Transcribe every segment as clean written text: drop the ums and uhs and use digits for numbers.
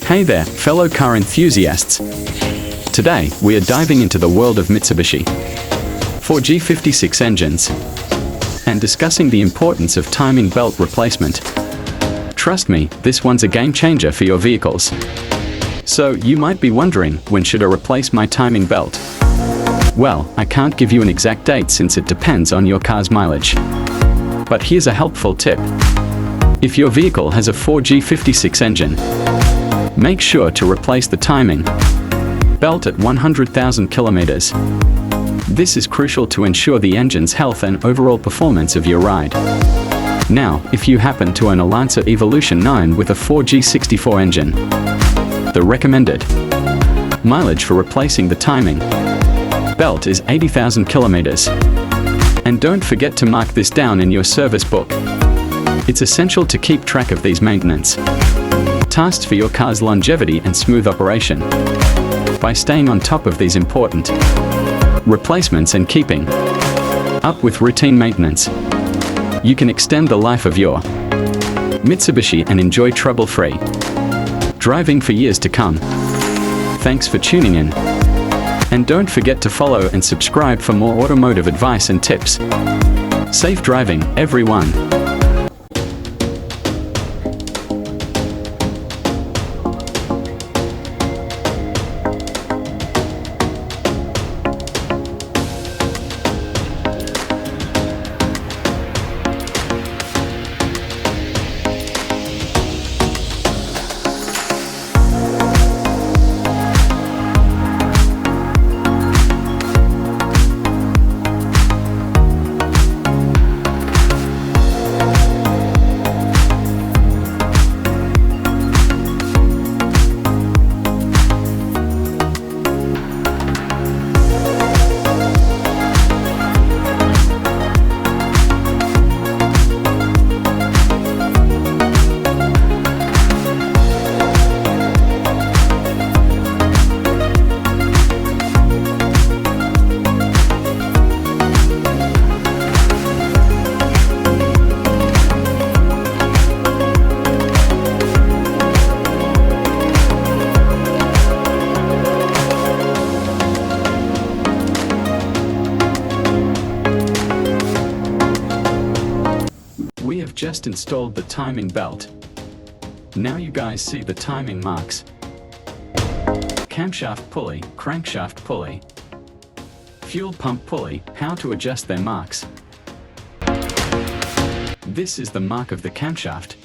Hey there, fellow car enthusiasts. Today, we are diving into the world of Mitsubishi 4G56 engines and discussing the importance of timing belt replacement. Trust me, this one's a game changer for your vehicles. So, you might be wondering, when should I replace my timing belt? Well, I can't give you an exact date since it depends on your car's mileage. But here's a helpful tip. If your vehicle has a 4G56 engine, make sure to replace the timing belt at 100,000 kilometers. This is crucial to ensure the engine's health and overall performance of your ride. Now, if you happen to own a Lancer Evolution 9 with a 4G64 engine, the recommended mileage for replacing the timing belt is 80,000 kilometers. And don't forget to mark this down in your service book. It's essential to keep track of these maintenance tasks for your car's longevity and smooth operation. By staying on top of these important replacements and keeping up with routine maintenance, you can extend the life of your Mitsubishi and enjoy trouble-free driving for years to come. Thanks for tuning in. And don't forget to follow and subscribe for more automotive advice and tips. Safe driving, everyone. We have just installed the timing belt. Now you guys see the timing marks. Camshaft pulley, crankshaft pulley, fuel pump pulley, how to adjust their marks. This is the mark of the camshaft.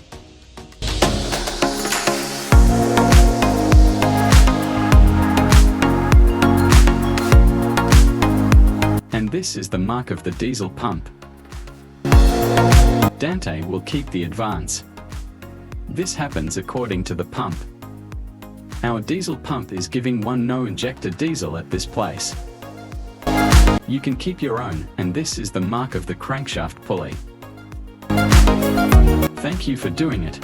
And this is the mark of the diesel pump. Dante will keep the advance. This happens according to the pump. Our diesel pump is giving one no injector diesel at this place. You can keep your own, and this is the mark of the crankshaft pulley. Thank you for doing it.